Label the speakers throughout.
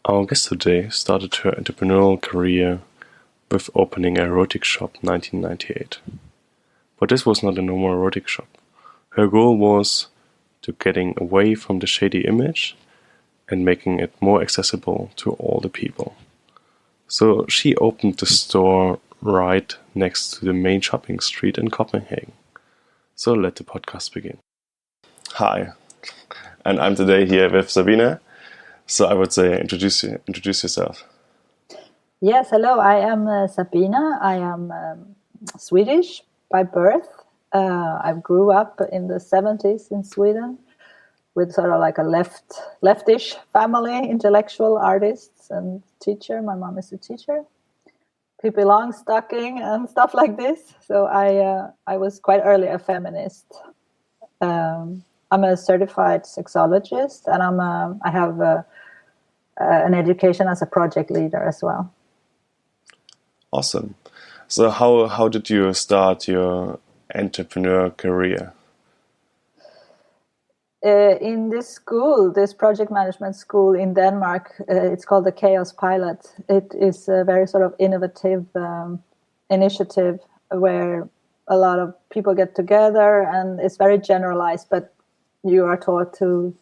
Speaker 1: Our guest today started her entrepreneurial career with opening an erotic shop in 1998. But this was not a normal erotic shop. Her goal was to getting away from the shady image and making it more accessible to all the people. So she opened the store right next to the main shopping street in Copenhagen. So let the podcast begin. Hi, and I'm today here with Sabina. So I would say introduce yourself.
Speaker 2: Yes, hello. I am Sabina. I am Swedish by birth. I grew up in the 70s in Sweden with sort of like a leftish family, intellectual artists and teacher. My mom is a teacher. Pippi Longstocking and stuff like this. So I was quite early a feminist. I'm a certified sexologist, and I have an education as a project leader as well.
Speaker 1: Awesome. So how did you start your entrepreneur career?
Speaker 2: In this school, this project management school in Denmark, it's called the Chaos Pilot. It is a very sort of innovative initiative where a lot of people get together, and it's very generalized, but you are taught to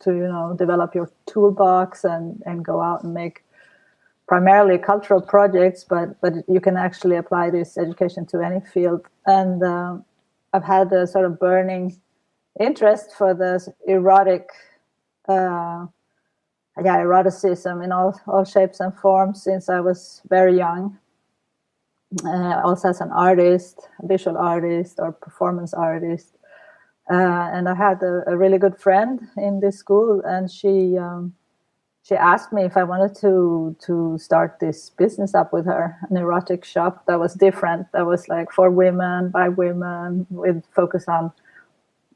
Speaker 2: develop your toolbox and go out and make primarily cultural projects, but you can actually apply this education to any field. And I've had a sort of burning interest for the erotic, eroticism in all shapes and forms since I was very young. Also as an artist, visual artist or performance artist. And I had a really good friend in this school, and she asked me if I wanted to start this business up with her, an erotic shop that was different. That was like for women, by women, with focus on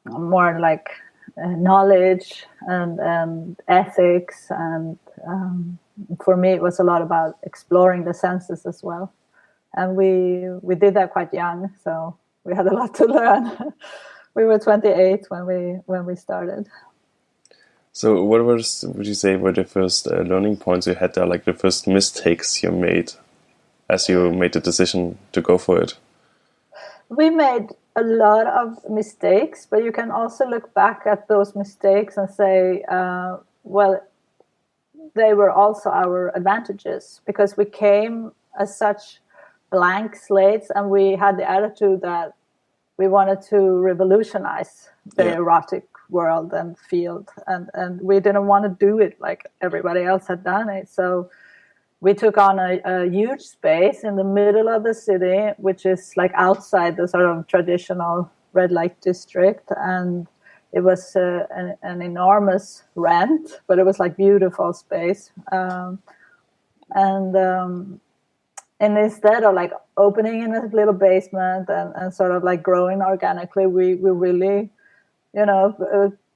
Speaker 2: more like knowledge and ethics. And for me, it was a lot about exploring the senses as well. And we did that quite young, so we had a lot to learn. We were 28 when we started.
Speaker 1: So what would you say were the first learning points you had there, like the first mistakes you made as you made the decision to go for it?
Speaker 2: We made a lot of mistakes, but you can also look back at those mistakes and say, well, they were also our advantages, because we came as such blank slates, and we had the attitude that we wanted to revolutionize the erotic world and field, and we didn't want to do it like everybody else had done it. So we took on a huge space in the middle of the city, which is like outside the sort of traditional red light district, and it was an enormous rent, but it was like beautiful space. And instead of like opening in a little basement and sort of like growing organically, we really,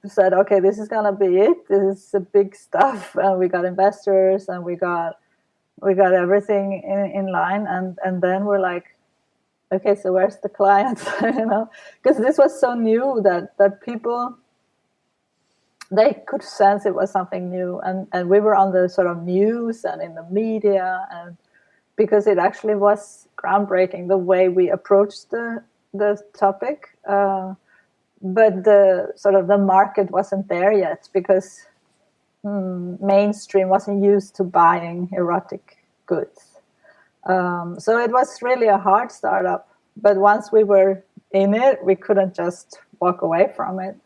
Speaker 2: said, okay, this is gonna be it. This is a big stuff, and we got investors, and we got everything in line, and then we're like, okay, so where's the clients? Because this was so new that people, they could sense it was something new, and we were on the sort of news and in the media, and because it actually was groundbreaking the way we approached the topic, but the sort of the market wasn't there yet, because mainstream wasn't used to buying erotic goods. So it was really a hard startup, but once we were in it, we couldn't just walk away from it.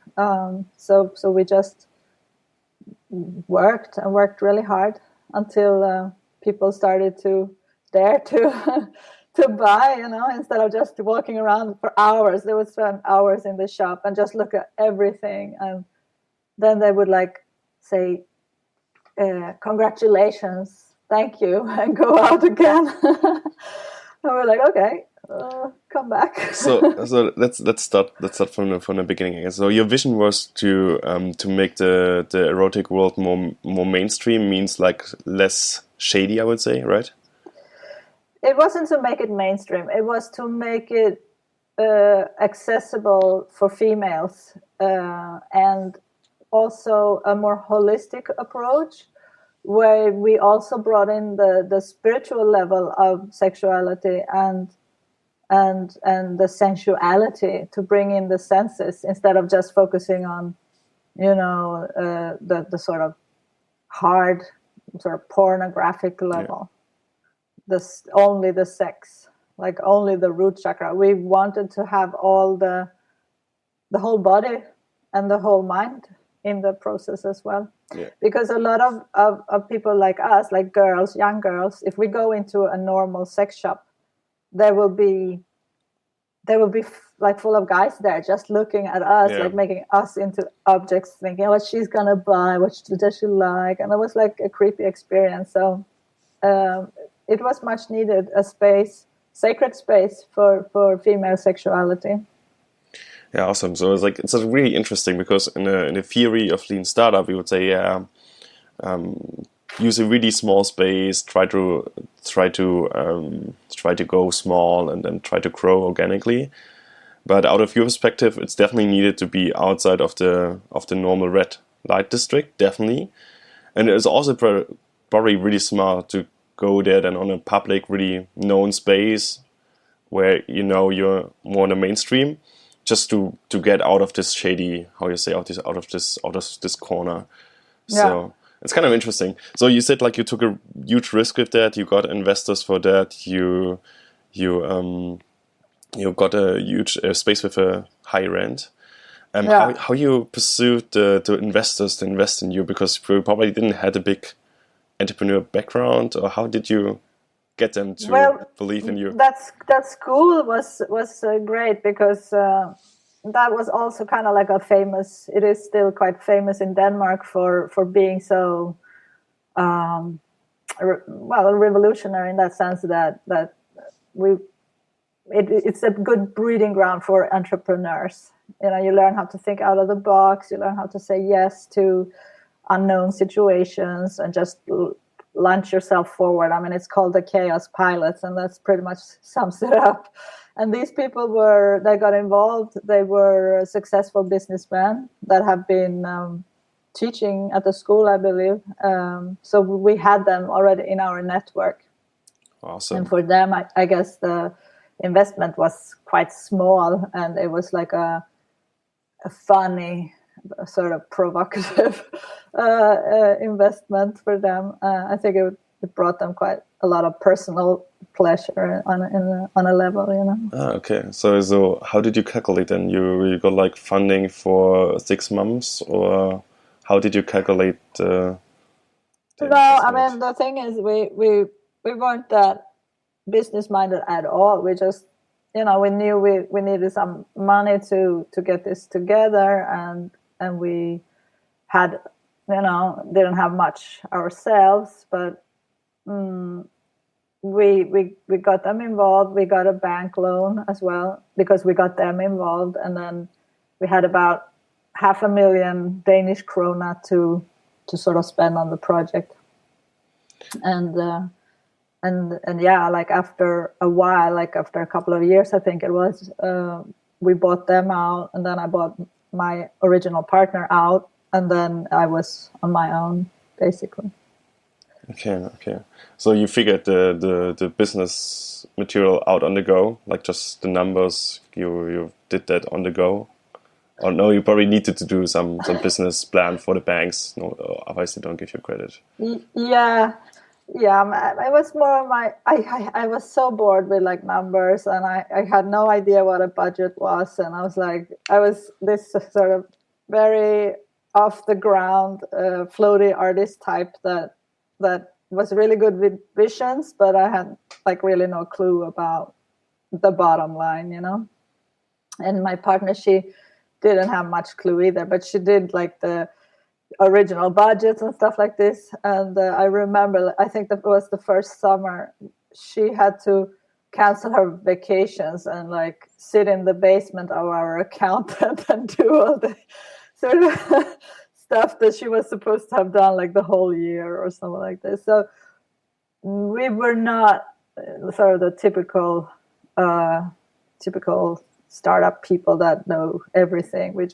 Speaker 2: So we just worked really hard until people started to dare to buy, instead of just walking around for hours. They would spend hours in the shop and just look at everything, and then they would like say, congratulations, thank you, and go out again. And we're like, okay, come back.
Speaker 1: So let's start from the beginning again. So your vision was to make the erotic world more mainstream, means like less shady, I would say, right?
Speaker 2: It wasn't to make it mainstream. It was to make it accessible for females, and also a more holistic approach where we also brought in the spiritual level of sexuality and the sensuality, to bring in the senses instead of just focusing on, the sort of hard, sort of pornographic level. Only the sex, like only the root chakra. We wanted to have all the whole body and the whole mind in the process as well.
Speaker 1: Yeah.
Speaker 2: Because a lot of people like us, like girls, young girls, if we go into a normal sex shop, there will be like full of guys there just looking at us, like making us into objects, thinking what she's gonna buy, what does she like, and it was like a creepy experience. So it was much needed, a space, sacred space for female sexuality.
Speaker 1: Yeah, awesome. So it's really interesting, because in the theory of lean startup, we would say, use a really small space, try to go small, and then try to grow organically. But out of your perspective, it's definitely needed to be outside of the normal red light district, definitely. And it's also probably really smart to go there than on a public, really known space where you're more in the mainstream, just to get out of this shady, how you say, out of this corner.
Speaker 2: Yeah.
Speaker 1: So it's kind of interesting. So you said like you took a huge risk with that. You got investors for that. You got a huge space with a high rent. How you pursued the investors to invest in you, because you probably didn't have a big entrepreneur background, or how did you get them to believe in you?
Speaker 2: That school was great, because that was also kind of like it is still quite famous in Denmark for being so revolutionary, in that sense that it's a good breeding ground for entrepreneurs. You learn how to think out of the box, you learn how to say yes to unknown situations and just launch yourself forward. I mean, it's called the chaos pilots, and that's pretty much sums it up. And these people they got involved. They were successful businessmen that have been teaching at the school, I believe. So we had them already in our network.
Speaker 1: Awesome.
Speaker 2: And for them, I guess the investment was quite small, and it was like a funny, sort of provocative investment for them. I think it brought them quite a lot of personal pleasure on a level,
Speaker 1: Okay, so how did you calculate then? You got like funding for 6 months, or how did you calculate?
Speaker 2: No, I mean, the thing is, we weren't that business minded at all. We just, we knew we needed some money to get this together, and we had, didn't have much ourselves, but we got them involved. We got a bank loan as well, because we got them involved, and then we had about 500,000 Danish krona to sort of spend on the project. And yeah, like after a while, like after a couple of years, I think it was, we bought them out, and then I bought my original partner out, and then I was on my own, basically.
Speaker 1: Okay. So you figured the business material out on the go, like just the numbers, you did that on the go? Or no, you probably needed to do some business plan for the banks. No, otherwise they don't give you credit.
Speaker 2: Yeah. It was more I was so bored with like numbers, and I had no idea what a budget was, and I was this sort of very off the ground, floaty artist type that was really good with visions, but I had like really no clue about the bottom line, And my partner, she didn't have much clue either, but she did like the original budgets and stuff like this. And I remember, I think that was the first summer, she had to cancel her vacations and like sit in the basement of our accountant and do all the sort of stuff that she was supposed to have done like the whole year or something like this. So we were not sort of the typical startup people that know everything. We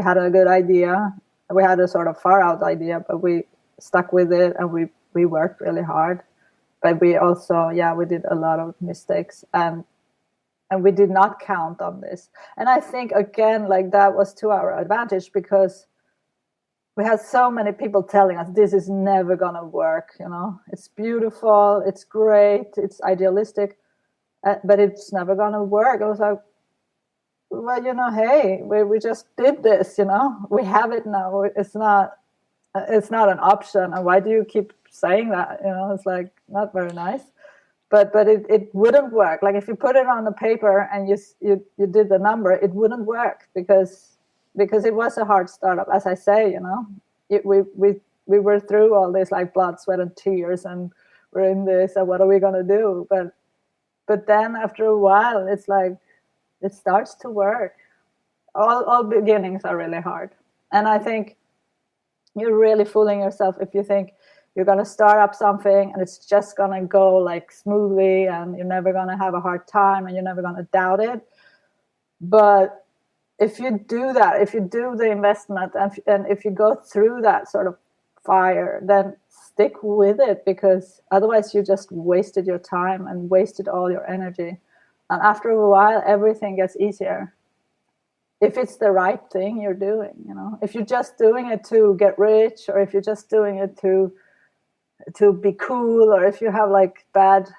Speaker 2: had a good idea. We had a sort of far out idea, but we stuck with it, and we worked really hard. But we also, we did a lot of mistakes, and we did not count on this. And I think, again, like that was to our advantage, because we had so many people telling us this is never going to work. It's beautiful, it's great, it's idealistic, but it's never going to work. I was like, well, hey, we just did this, we have it now. It's not an option. And why do you keep saying that? It's like not very nice. But it wouldn't work. Like if you put it on the paper and you did the number, it wouldn't work because it was a hard startup. As I say, we were through all this, like blood, sweat, and tears, and we're in this, and what are we gonna do? But then after a while, it's like it starts to work. All beginnings are really hard, and I think you're really fooling yourself if you think you're going to start up something and it's just going to go like smoothly, and you're never going to have a hard time, and you're never going to doubt it. But if you do that, if you do the investment, and if you go through that sort of fire, then stick with it, because otherwise you just wasted your time and wasted all your energy. And after a while, everything gets easier. If it's the right thing you're doing, if you're just doing it to get rich, or if you're just doing it to be cool, or if you have like bad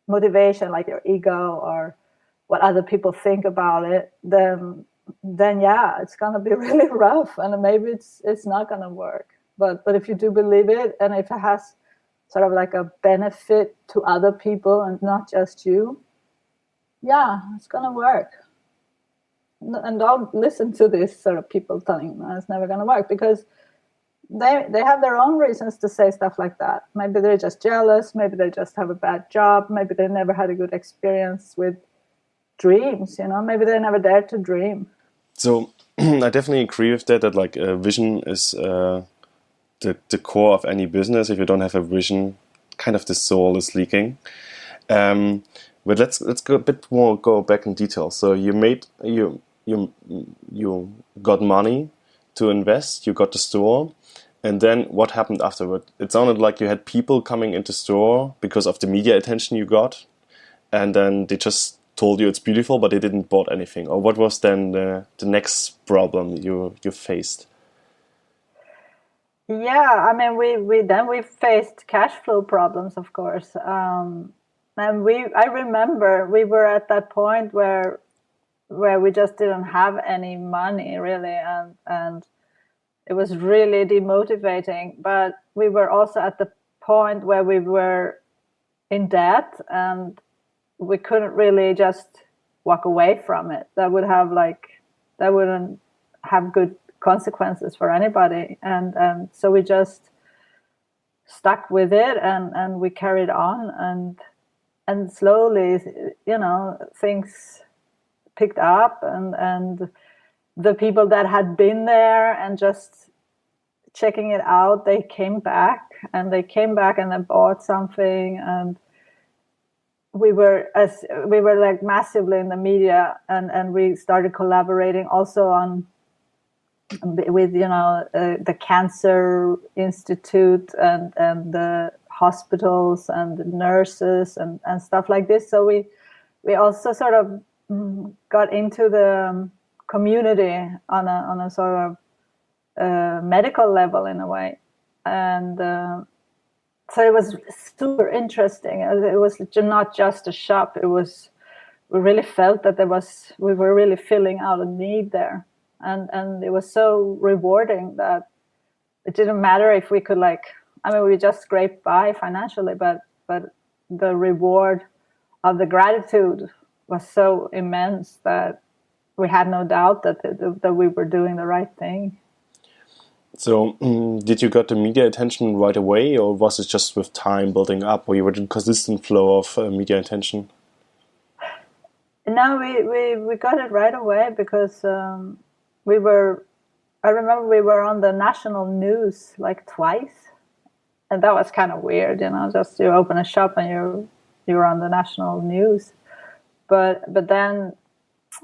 Speaker 2: motivation, like your ego or what other people think about it, then it's gonna be really rough, and maybe it's not gonna work. But if you do believe it, and if it has sort of like a benefit to other people and not just you, it's gonna work. And don't listen to these sort of people telling you it's never gonna work, because they have their own reasons to say stuff like that. Maybe they're just jealous, maybe they just have a bad job, maybe they never had a good experience with dreams, maybe they never dared to dream.
Speaker 1: So I definitely agree with that like a vision is the core of any business. If you don't have a vision, kind of the soul is leaking. But let's go a bit more, go back in detail. So you got money to invest, you got the store, and then what happened afterward? It sounded like you had people coming into store because of the media attention you got, and then they just told you it's beautiful, but they didn't bought anything. Or what was then the next problem you faced?
Speaker 2: Yeah, I mean, we faced cash flow problems, of course. And I remember we were at that point where we just didn't have any money really, and it was really demotivating. But we were also at the point where we were in debt, and we couldn't really just walk away from it. That wouldn't have good consequences for anybody, and so we just stuck with it, and we carried on, and slowly, things picked up, and the people that had been there and just checking it out, they came back and they bought something, and we were like massively in the media, and we started collaborating also with the Cancer Institute and the hospitals and the nurses and stuff like this. So we also sort of got into the community on a sort of medical level in a way, and so it was super interesting. It was not just a shop. We really felt that we were really filling out a need there. And it was so rewarding that it didn't matter if we could we just scraped by financially, but the reward of the gratitude was so immense that we had no doubt that we were doing the right thing.
Speaker 1: So did you got the media attention right away, or was it just with time building up, or you were in consistent flow of media attention?
Speaker 2: No, we got it right away because I remember we were on the national news like twice, and that was kind of weird, just you open a shop and you're on the national news. But then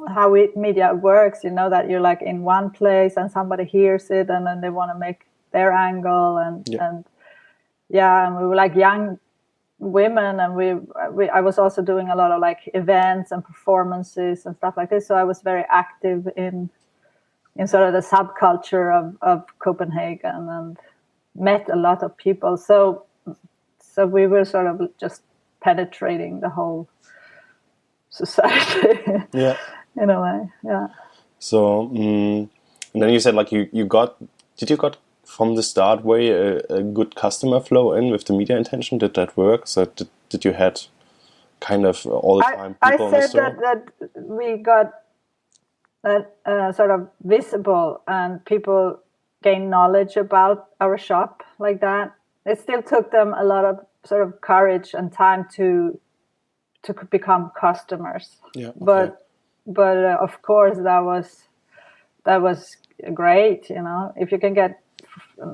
Speaker 2: how media works, that you're like in one place and somebody hears it, and then they want to make their angle, and and we were like young women, and I was also doing a lot of like events and performances and stuff like this. So I was very active in sort of the subculture of Copenhagen, and met a lot of people. So we were sort of just penetrating the whole society. In a way.
Speaker 1: So and then you said like you got from the start a good customer flow in with the media intention? Did that work? So did you had kind of all the time people in the store?
Speaker 2: I said that we got that sort of visible, and people gain knowledge about our shop like that. It still took them a lot of sort of courage and time to become customers. But of course that was great. You know, if you can get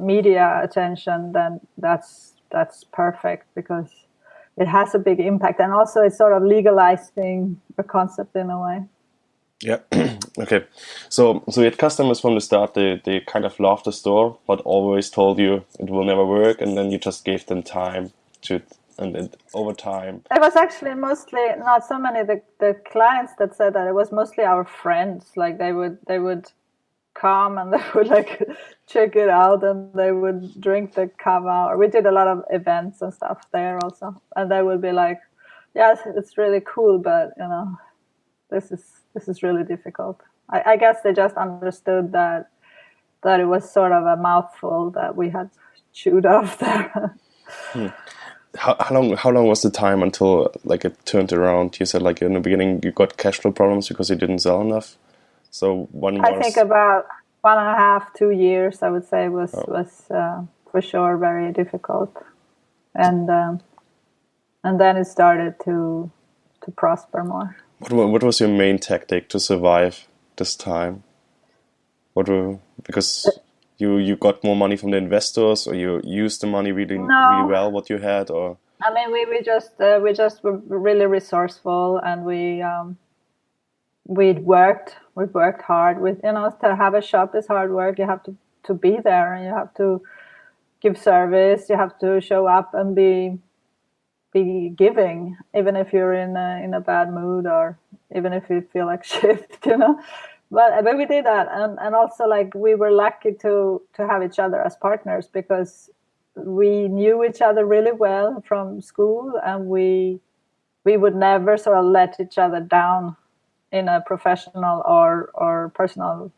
Speaker 2: media attention, then that's perfect, because it has a big impact, and also it's sort of legalizing the concept in a way.
Speaker 1: Yeah. Okay. So you had customers from the start. They kind of loved the store, but always told you it will never work, and then you just gave them time to, and then over time.
Speaker 2: It was actually mostly not so many the clients that said that. It was mostly our friends. Like they would come and they would like check it out, and they would drink the kava. Or we did a lot of events and stuff there also, and they would be like, "Yes, it's really cool, but you know, this is really difficult." I guess they just understood that it was sort of a mouthful that we had chewed off there.
Speaker 1: How long was the time until like it turned around? You said like in the beginning you got cash flow problems because you didn't sell enough. So
Speaker 2: I think about 1.5, 2 years, I would say, was for sure very difficult, and then it started to prosper more.
Speaker 1: What was your main tactic to survive this time? Because you got more money from the investors, or you used the money really well what you had, or?
Speaker 2: I mean, we just were really resourceful, and we'd worked hard. With, you know, to have a shop is hard work. You have to be there, and you have to give service. You have to show up and be giving, even if you're in a bad mood, or even if you feel like shit, you know. But we did that, and also like we were lucky to have each other as partners, because we knew each other really well from school, and we would never sort of let each other down in a professional or personal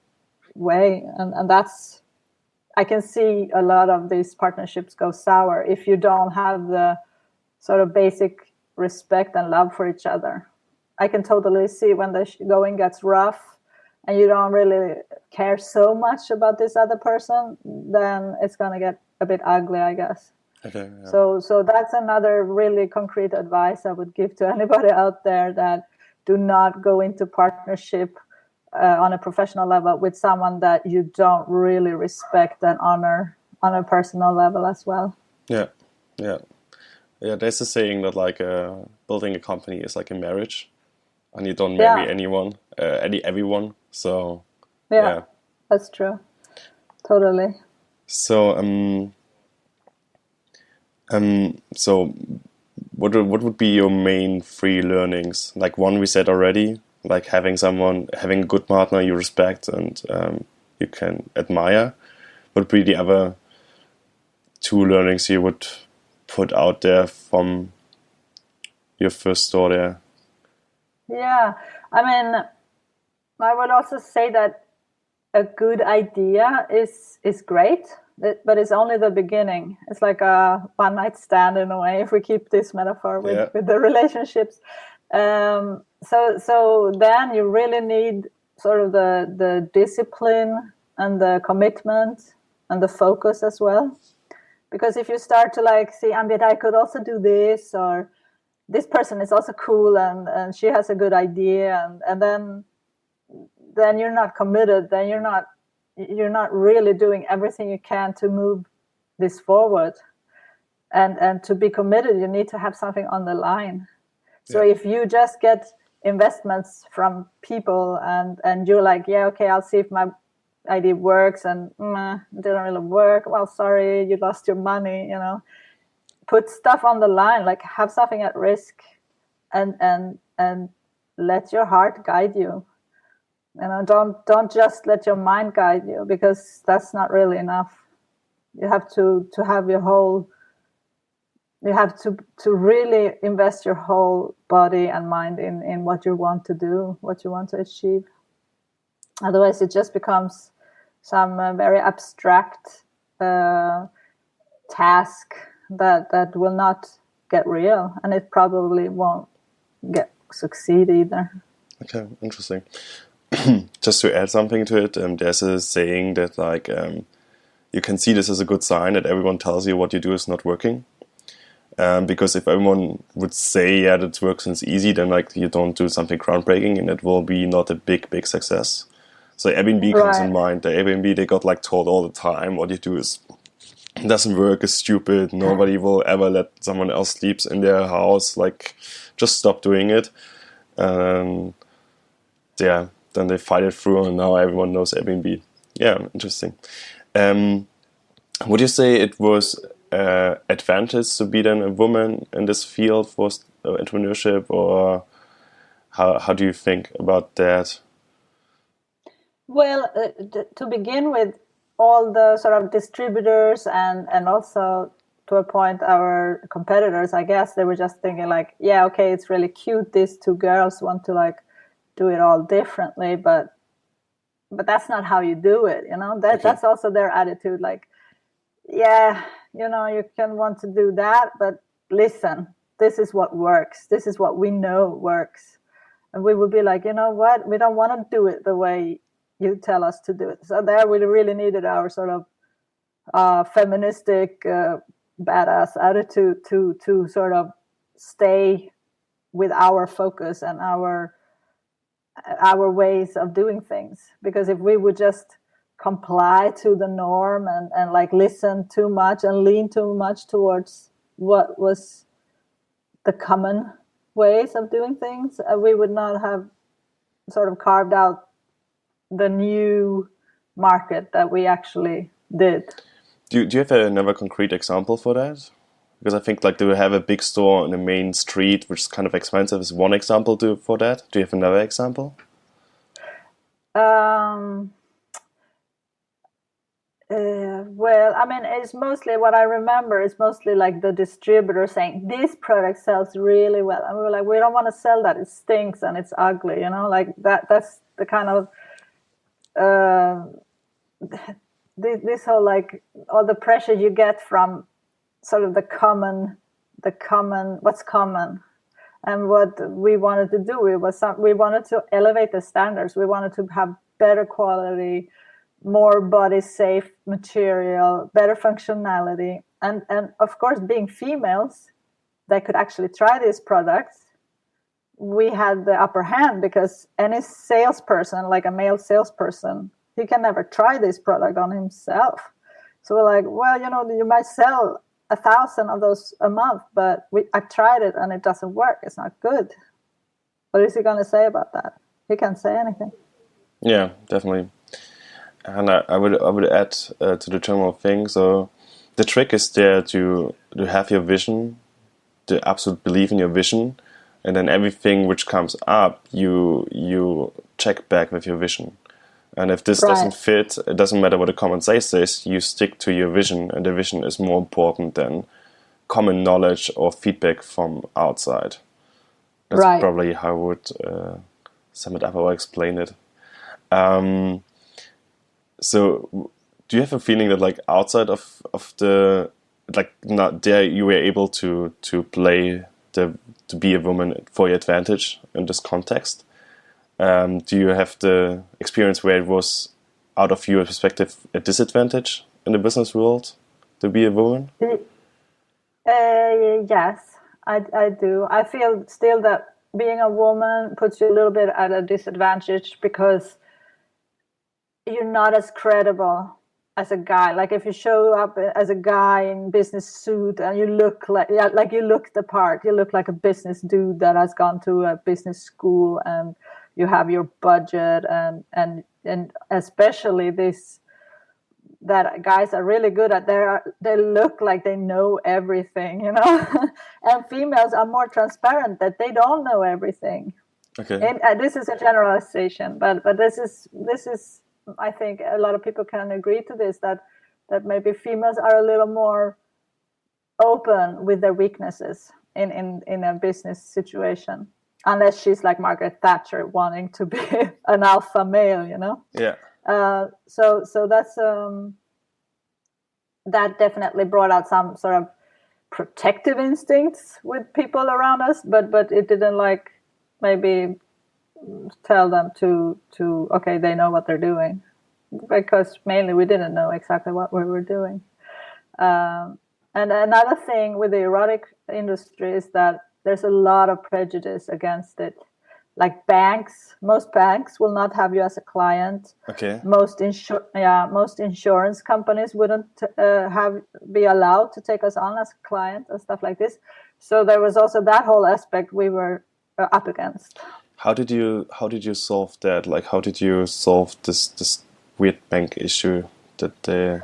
Speaker 2: way, and that's, I can see a lot of these partnerships go sour if you don't have the sort of basic respect and love for each other. I can totally see when the going gets rough and you don't really care so much about this other person, then it's going to get a bit ugly, I guess.
Speaker 1: Okay, yeah.
Speaker 2: So that's another really concrete advice I would give to anybody out there, that do not go into partnership on a professional level with someone that you don't really respect and honor on a personal level as well.
Speaker 1: Yeah. There's a saying that like building a company is like a marriage, and you don't marry anyone, everyone. So yeah,
Speaker 2: that's true. Totally.
Speaker 1: So so what would be your main 3 learnings? Like one we said already, like having a good partner you respect and you can admire. What would be the other 2 learnings you would put out there from your first store there?
Speaker 2: Yeah, I mean, I would also say that a good idea is great, but it's only the beginning. It's like a one-night stand in a way, if we keep this metaphor with the relationships. So then you really need sort of the discipline and the commitment and the focus as well. Because if you start to like see, but I could also do this, or this person is also cool and she has a good idea, and then you're not committed. Then you're not really doing everything you can to move this forward. And to be committed, you need to have something on the line. So if you just get investments from people and you're like, yeah, okay, I'll see if idea works, and it didn't really work. Well, sorry, you lost your money. Put stuff on the line, like have something at risk, and let your heart guide you. Don't just let your mind guide you, because that's not really enough. You have to have your whole. You have to really invest your whole body and mind in what you want to do, what you want to achieve. Otherwise, it just becomes some very abstract task that will not get real, and it probably won't succeed either.
Speaker 1: Okay, interesting. Just to add something to it, there's a saying that you can see this as a good sign that everyone tells you what you do is not working. Because if everyone would say, yeah, that works and it's easy, then you don't do something groundbreaking, and it will be not a big success. So Airbnb comes in mind. The Airbnb, they got told all the time, what you do doesn't work, is stupid. Nobody will ever let someone else sleeps in their house. Just stop doing it. Then they fight it through, and now everyone knows Airbnb. Yeah, interesting. Would you say it was advantage to be then a woman in this field for entrepreneurship, or how do you think about that?
Speaker 2: Well, to begin with, all the sort of distributors and also to a point our competitors, I guess they were just thinking yeah, okay, it's really cute, these two girls want to do it all differently, but that's not how you do it. That's also their attitude. Yeah, you can want to do that, but listen, this is what works. This is what we know works. And we would be you know what? We don't want to do it the way you tell us to do it. So there we really needed our sort of feministic, badass attitude to sort of stay with our focus and our ways of doing things. Because if we would just comply to the norm and listen too much and lean too much towards what was the common ways of doing things, we would not have sort of carved out the new market that we actually did.
Speaker 1: Do you have another concrete example for that? Because I think do we have a big store on the main street, which is kind of expensive, is one example for that. Do you have another example?
Speaker 2: Well, I mean, it's mostly what I remember is mostly the distributor saying this product sells really well, and we were we don't want to sell that, it stinks and it's ugly, that's the kind of this whole all the pressure you get from sort of the common what's common. And what we wanted to do, we wanted to elevate the standards. We wanted to have better quality, more body safe material, better functionality, and of course, being females that could actually try these products, we had the upper hand, because any salesperson, a male salesperson, he can never try this product on himself. So we're well, you might sell 1,000 of those a month, but I tried it and it doesn't work. It's not good. What is he going to say about that? He can't say anything.
Speaker 1: Yeah, definitely. And I would add to the general thing. So the trick is there to have your vision, the absolute belief in your vision, and then everything which comes up, you check back with your vision. And if this doesn't fit, it doesn't matter what the common says, you stick to your vision, and the vision is more important than common knowledge or feedback from outside. That's probably how I would sum it up or explain it. So do you have a feeling that outside of the not there you were able to play to be a woman for your advantage in this context? Do you have the experience where it was, out of your perspective, a disadvantage in the business world to be a woman?
Speaker 2: Yes, I do. I feel still that being a woman puts you a little bit at a disadvantage, because you're not as credible as a guy. If you show up as a guy in business suit and you look you look the part, you look like a business dude that has gone to a business school, and you have your budget, and especially this, that guys are really good at, they look like they know everything, you know. And females are more transparent, that they don't know everything.
Speaker 1: Okay.
Speaker 2: And this is a generalization, but this is I think a lot of people can agree to this, that maybe females are a little more open with their weaknesses in a business situation, unless she's like Margaret Thatcher wanting to be an alpha male, you know.
Speaker 1: Yeah.
Speaker 2: So that's that definitely brought out some sort of protective instincts with people around us, but it didn't like maybe tell them to okay, they know what they're doing, because mainly we didn't know exactly what we were doing. And another thing with the erotic industry is that there's a lot of prejudice against it. Like most banks will not have you as a client.
Speaker 1: Okay.
Speaker 2: Most insurance companies wouldn't be allowed to take us on as a client and stuff like this. So there was also that whole aspect we were up against.
Speaker 1: How did you solve that? Like, how did you solve this weird bank issue that they...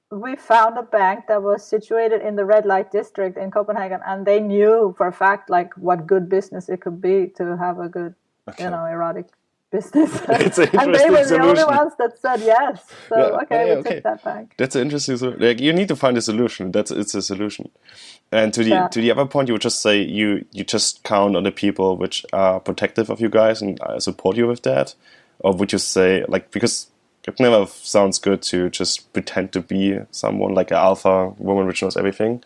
Speaker 2: We found a bank that was situated in the red light district in Copenhagen, and they knew for a fact like what good business it could be to have a good, erotic business.
Speaker 1: It's an
Speaker 2: and they were
Speaker 1: solution.
Speaker 2: The only ones that said yes. So we took that bank.
Speaker 1: That's an interesting. Like, you need to find a solution. It's a solution. And to the other point, you would just say you just count on the people which are protective of you guys and support you with that, or would you say, like, because it never sounds good to just pretend to be someone like an alpha woman which knows everything.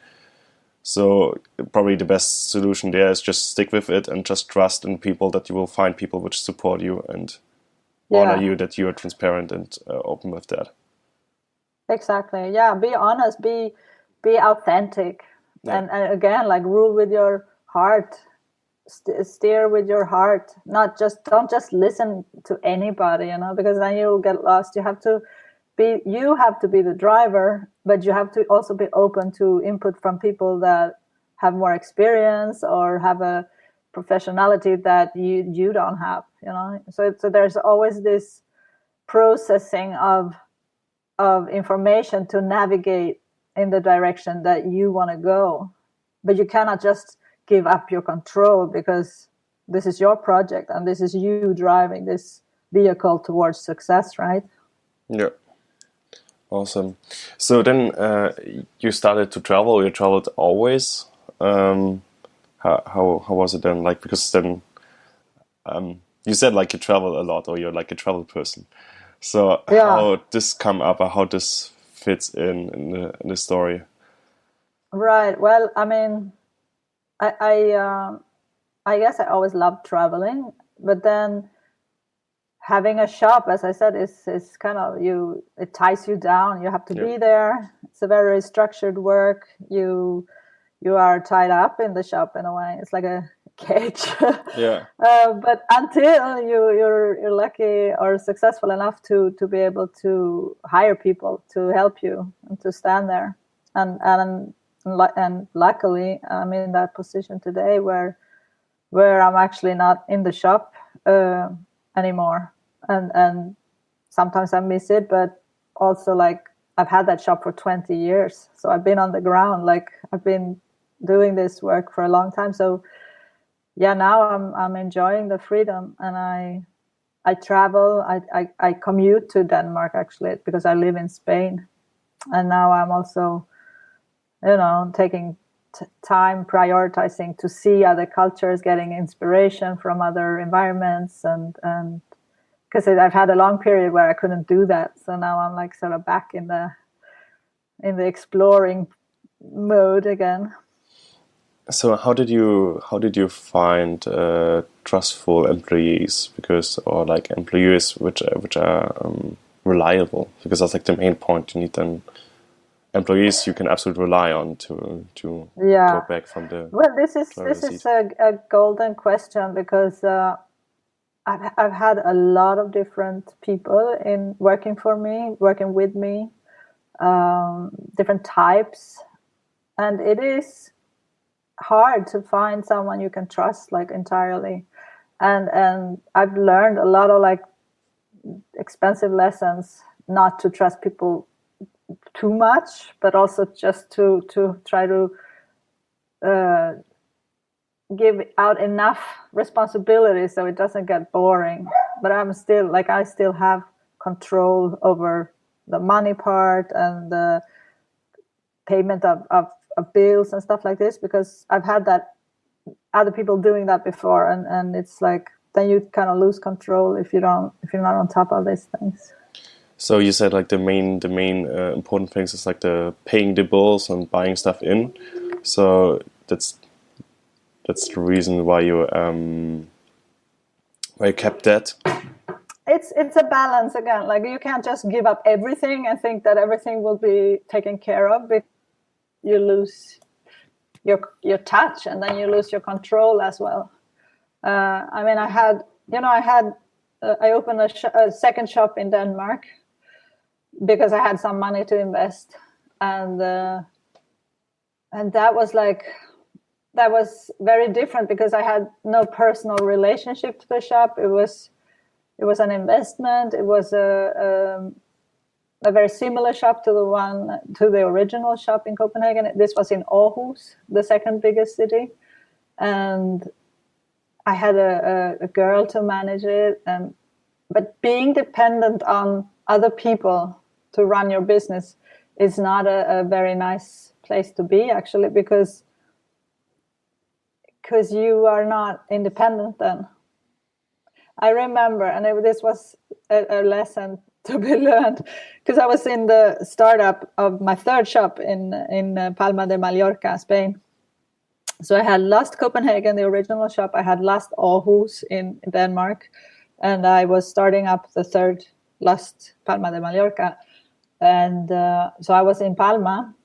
Speaker 1: So probably the best solution there is just stick with it and just trust in people, that you will find people which support you and honor you, that you are transparent and open with that.
Speaker 2: Exactly. Yeah. Be honest. Be authentic. Yeah. And again, like, rule with your heart. Steer with your heart. Don't just listen to anybody, you know, because then you'll get lost. You have to be the driver, but you have to also be open to input from people that have more experience or have a professionality that you don't have, you know. So there's always this processing of information to navigate in the direction that you want to go, but you cannot just give up your control, because this is your project and this is you driving this vehicle towards success, right?
Speaker 1: Yeah. Awesome. So then you started to travel. You traveled always. How was it then? Like, because then you said like you travel a lot, or you're like a travel person. So how this come up, or how this fits in the story? Right.
Speaker 2: Well, I mean, I guess I always loved traveling, but then having a shop, as I said, is kind of it ties you down. You have to be there. It's a very structured work. You are tied up in the shop in a way. It's like a cage.
Speaker 1: Yeah.
Speaker 2: But until you're lucky or successful enough to be able to hire people to help you and to stand there, and luckily I'm in that position today where I'm actually not in the shop anymore, and sometimes I miss it, but also like I've had that shop for 20 years, so I've been on the ground, like I've been doing this work for a long time. So now I'm enjoying the freedom, and I travel. I commute to Denmark actually, because I live in Spain, and now I'm also taking time prioritizing to see other cultures, getting inspiration from other environments, and because I've had a long period where I couldn't do that, so now I'm like sort of back in the exploring mode again.
Speaker 1: So how did you find trustful employees, or like employees which are reliable? Because that's like the main point. You need them. Employees you can absolutely rely on to go back from the...
Speaker 2: Well, this is a golden question, because I've had a lot of different people working with me, different types, and it is hard to find someone you can trust like entirely. and I've learned a lot of like expensive lessons not to trust people too much, but also just to try to give out enough responsibility so it doesn't get boring. But I'm still like, I still have control over the money part and the payment of bills and stuff like this, because I've had that other people doing that before, and it's like then you kind of lose control if you're not on top of these things.
Speaker 1: So you said like the main important things is like the paying the bills and buying stuff in. So that's the reason why you kept that.
Speaker 2: It's a balance again. Like you can't just give up everything and think that everything will be taken care of. Because you lose your touch, and then you lose your control as well. I mean, I opened a second shop in Denmark because I had some money to invest, and that was very different because I had no personal relationship to the shop. It was an investment. It was a very similar shop to the original shop in Copenhagen. This was in Aarhus, the second biggest city, and I had a girl to manage it. But being dependent on other people to run your business is not a very nice place to be, actually, because you are not independent then. I remember, and this was a lesson to be learned, because I was in the startup of my third shop in Palma de Mallorca, Spain. So I had Lust Copenhagen, the original shop. I had Lust Aarhus in Denmark, and I was starting up the third Lust Palma de Mallorca. And so I was in Palma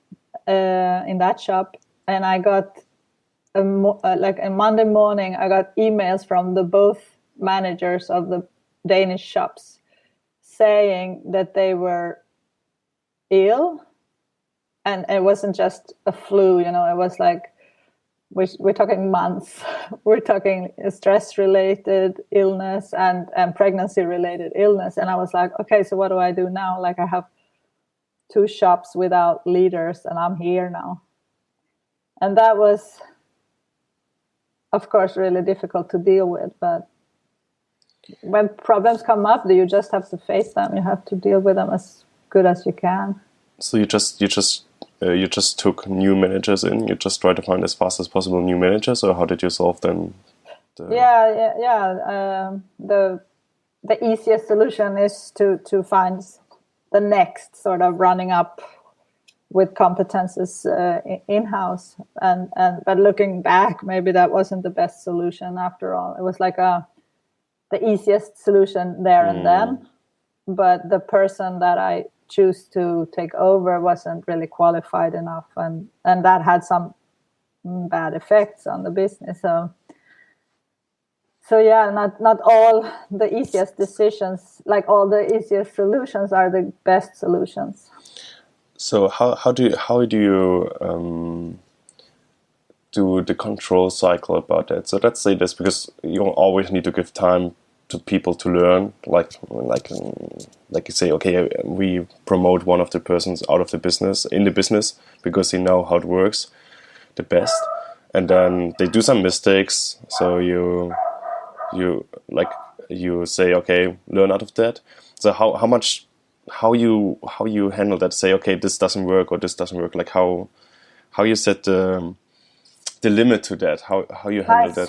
Speaker 2: in that shop, and I got a Monday morning, I got emails from the both managers of the Danish shops saying that they were ill, and it wasn't just a flu, it was like we're talking months. We're talking stress-related illness and pregnancy-related illness. And I was like, okay, so what do I do now? Like I have 2 shops without leaders, and I'm here now. And that was, of course, really difficult to deal with. But when problems come up, you just have to face them. You have to deal with them as good as you can.
Speaker 1: So you just took new managers in. You just tried to find as fast as possible new managers, or how did you solve them? The easiest solution is to find the next sort of running up with competences in-house, but looking back, maybe that wasn't the best solution after all. It was like the easiest solution there and then, but the person that I choose to take over wasn't really qualified enough, and that had some bad effects on the business. So yeah, not all the easiest decisions, like all the easiest solutions, are the best solutions. So how do you do the control cycle about that? So let's say this, because you always need to give time to people to learn, like you say, okay, we promote one of the persons out of the business in the business because they know how it works the best, and then they do some mistakes. So you say, okay, learn out of that. So how you handle that? Say, okay, this doesn't work or this doesn't work. Like how you set the limit to that, how you handle that?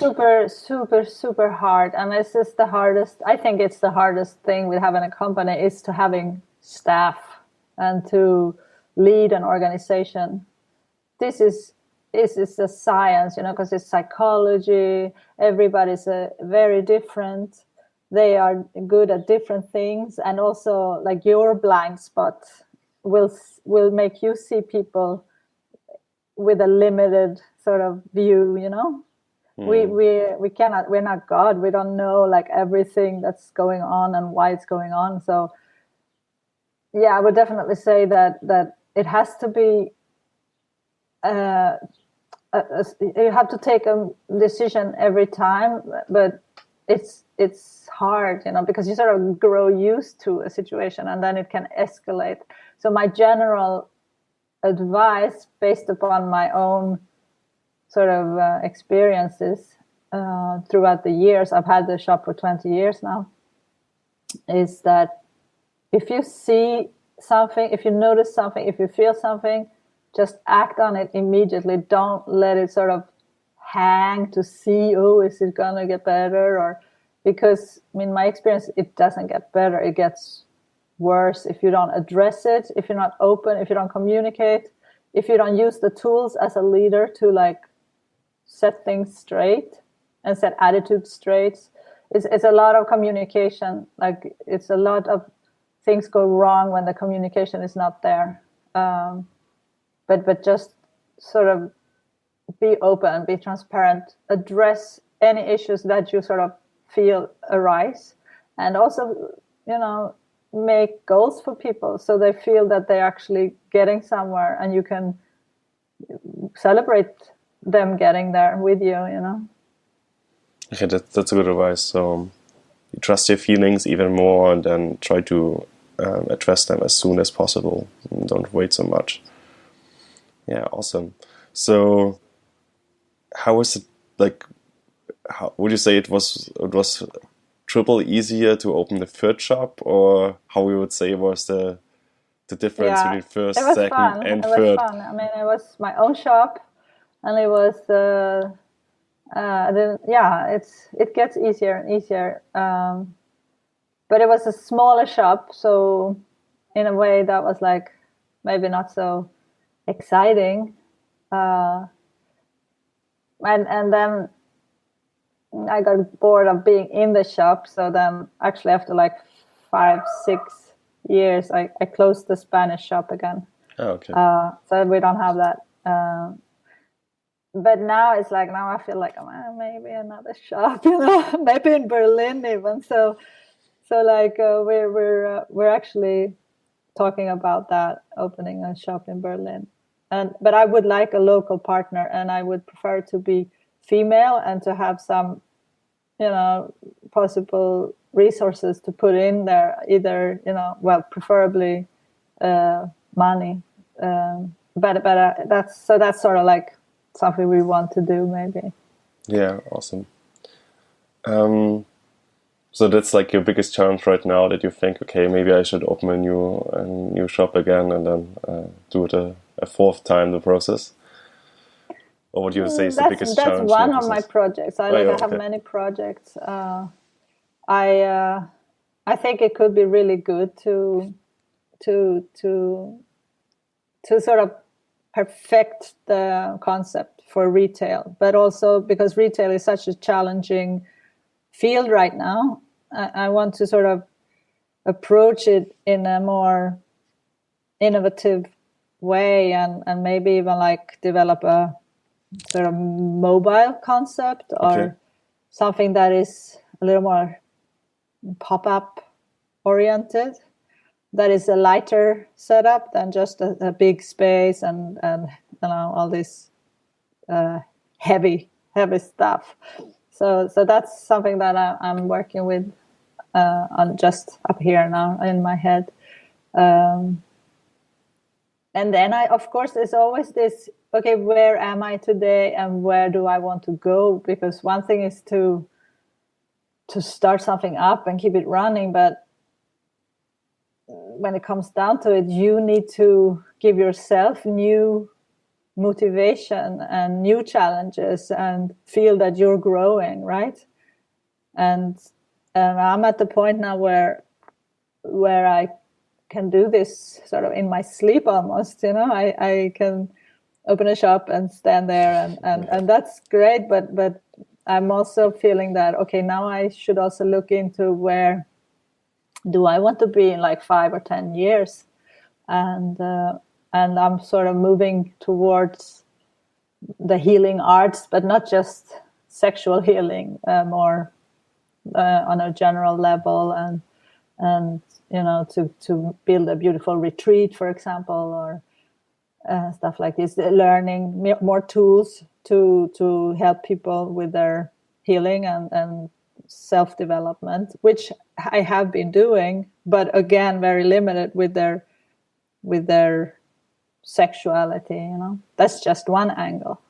Speaker 2: Super hard, and this is the hardest. I think it's the hardest thing with having a company is to having staff and to lead an organization. This is a science, because it's psychology. Everybody's very different. They are good at different things, and also like your blind spot will make you see people with a limited sort of view, we're not God. We don't know like everything that's going on and why it's going on. So yeah, I would definitely say that it has to be you have to take a decision every time, but it's hard, because you sort of grow used to a situation and then it can escalate. So my general advice, based upon my own sort of experiences throughout the years, I've had the shop for 20 years now, is that if you see something, if you notice something, if you feel something, just act on it immediately. Don't let it sort of hang to see, is it gonna get better? Or because my experience, it doesn't get better, it gets worse if you don't address it, if you're not open, if you don't communicate, if you don't use the tools as a leader to like set things straight and set attitudes straight. It's a lot of communication. Like it's a lot of things go wrong when the communication is not there. But just sort of be open, be transparent, address any issues that you sort of feel arise, and also, make goals for people so they feel that they're actually getting somewhere, and you can celebrate them getting there with you.
Speaker 1: Okay, that's a good advice. So you trust your feelings even more, and then try to address them as soon as possible. Don't wait so much. Yeah, awesome. So how is it, like, how would you say it was triple easier to open the third shop, or how we would say was the difference between first, second,
Speaker 2: fun.
Speaker 1: and
Speaker 2: it
Speaker 1: third?
Speaker 2: Was fun. It was my own shop, and it was it gets easier and easier. But it was a smaller shop, so in a way that was like maybe not so exciting. And then I got bored of being in the shop, so then actually after like 5-6 years, I closed the Spanish shop again.
Speaker 1: Oh, okay.
Speaker 2: So we don't have that. But now it's like, now I feel like maybe another shop, maybe in Berlin even. So like we're actually talking about that, opening a shop in Berlin. But I would like a local partner, and I would prefer to be female and to have some, possible resources to put in there, either, preferably money. But that's sort of like something we want to do, maybe.
Speaker 1: Yeah, awesome. So that's like your biggest challenge right now, that you think, okay, maybe I should open a new shop again, and then do it a fourth time the process? Or what you would say is the biggest challenge?
Speaker 2: That's one of my projects. I have many projects. I think it could be really good to sort of perfect the concept for retail, but also because retail is such a challenging field right now, I want to sort of approach it in a more innovative way, and maybe even like develop a sort of mobile concept, or something that is a little more pop-up oriented, that is a lighter setup than just a big space and all this heavy stuff. So that's something that I'm working with on just up here now in my head. And then of course, there's always this, okay, where am I today and where do I want to go? Because one thing is to start something up and keep it running, but when it comes down to it, you need to give yourself new motivation and new challenges and feel that you're growing, right? And I'm at the point now where I can do this sort of in my sleep almost, I can open a shop and stand there and that's great, but I'm also feeling that, okay, now I should also look into where do I want to be in like 5 or 10 years, and I'm sort of moving towards the healing arts, but not just sexual healing, more on a general level, and to build a beautiful retreat, for example, or stuff like this, learning more tools to help people with their healing and self-development, which I have been doing, but again, very limited with their sexuality, you know. That's just one angle.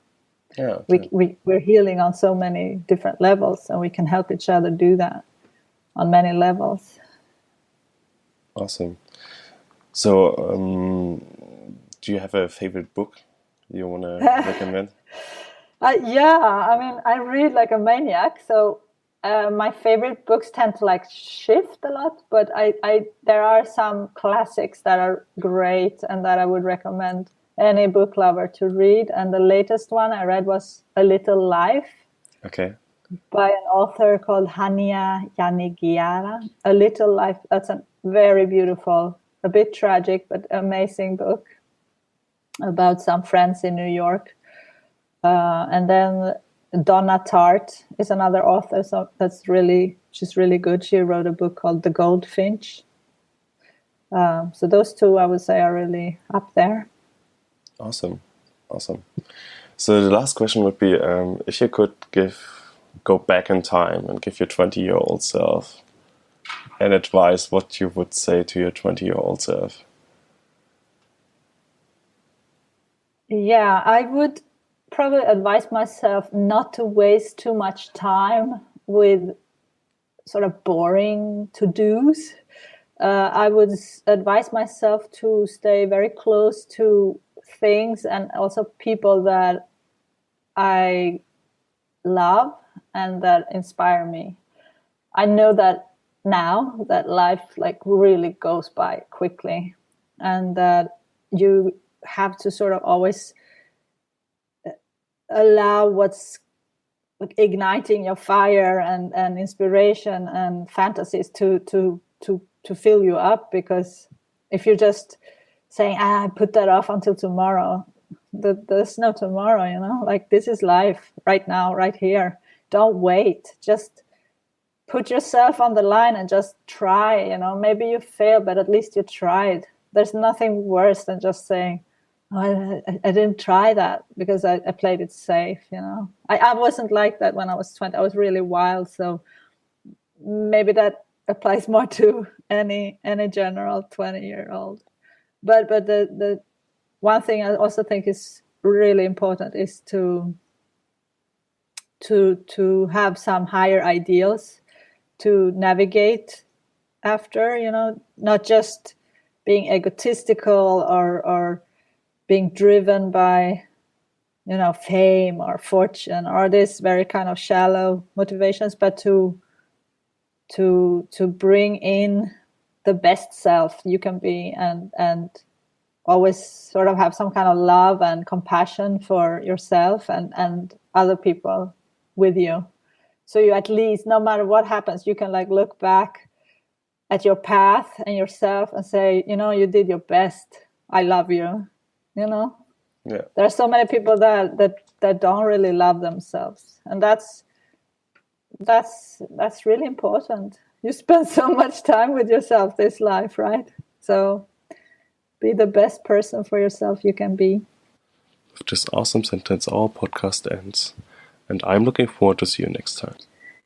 Speaker 1: Yeah, okay.
Speaker 2: We're healing on so many different levels, and we can help each other do that on many levels.
Speaker 1: Awesome. So, do you have a favorite book you want to recommend?
Speaker 2: Yeah, I mean, I read like a maniac, so my favorite books tend to like shift a lot, but there are some classics that are great and that I would recommend any book lover to read. And the latest one I read was A Little Life.
Speaker 1: Okay.
Speaker 2: By an author called Hania Yanagihara. A Little Life. That's a very beautiful, a bit tragic, but amazing book about some friends in New York. And then Donna Tartt is another author, so she's really good. She wrote a book called The Goldfinch. So those two, I would say, are really up there.
Speaker 1: Awesome. So the last question would be, if you could go back in time and give your 20-year-old self an advice, what you would say to your 20-year-old self?
Speaker 2: Yeah, I would probably advise myself not to waste too much time with sort of boring to-dos. I would advise myself to stay very close to things and also people that I love and that inspire me. I know that now that life like really goes by quickly, and that you have to sort of always allow what's like igniting your fire and inspiration and fantasies to fill you up, because if you're just saying I put that off until tomorrow, there's no tomorrow, you know. Like, this is life right now, right here. Don't wait, just put yourself on the line and just try, you know. Maybe you fail, but at least you tried. There's nothing worse than just saying, oh, I didn't try that because I played it safe, you know. I wasn't like that when I was 20. I was really wild, so maybe that applies more to any general 20-year-old. But the one thing I also think is really important is to have some higher ideals to navigate after, you know, not just being egotistical or being driven by, you know, fame or fortune or this very kind of shallow motivations, but to bring in the best self you can be, and always sort of have some kind of love and compassion for yourself and other people with you. So you, at least, no matter what happens, you can like look back at your path and yourself and say, you know, you did your best. I love you. You know,
Speaker 1: yeah.
Speaker 2: There are so many people that don't really love themselves, and that's really important. You spend so much time with yourself this life, right? So be the best person for yourself you can be.
Speaker 1: With this awesome sentence, our podcast ends, and I'm looking forward to see you next time.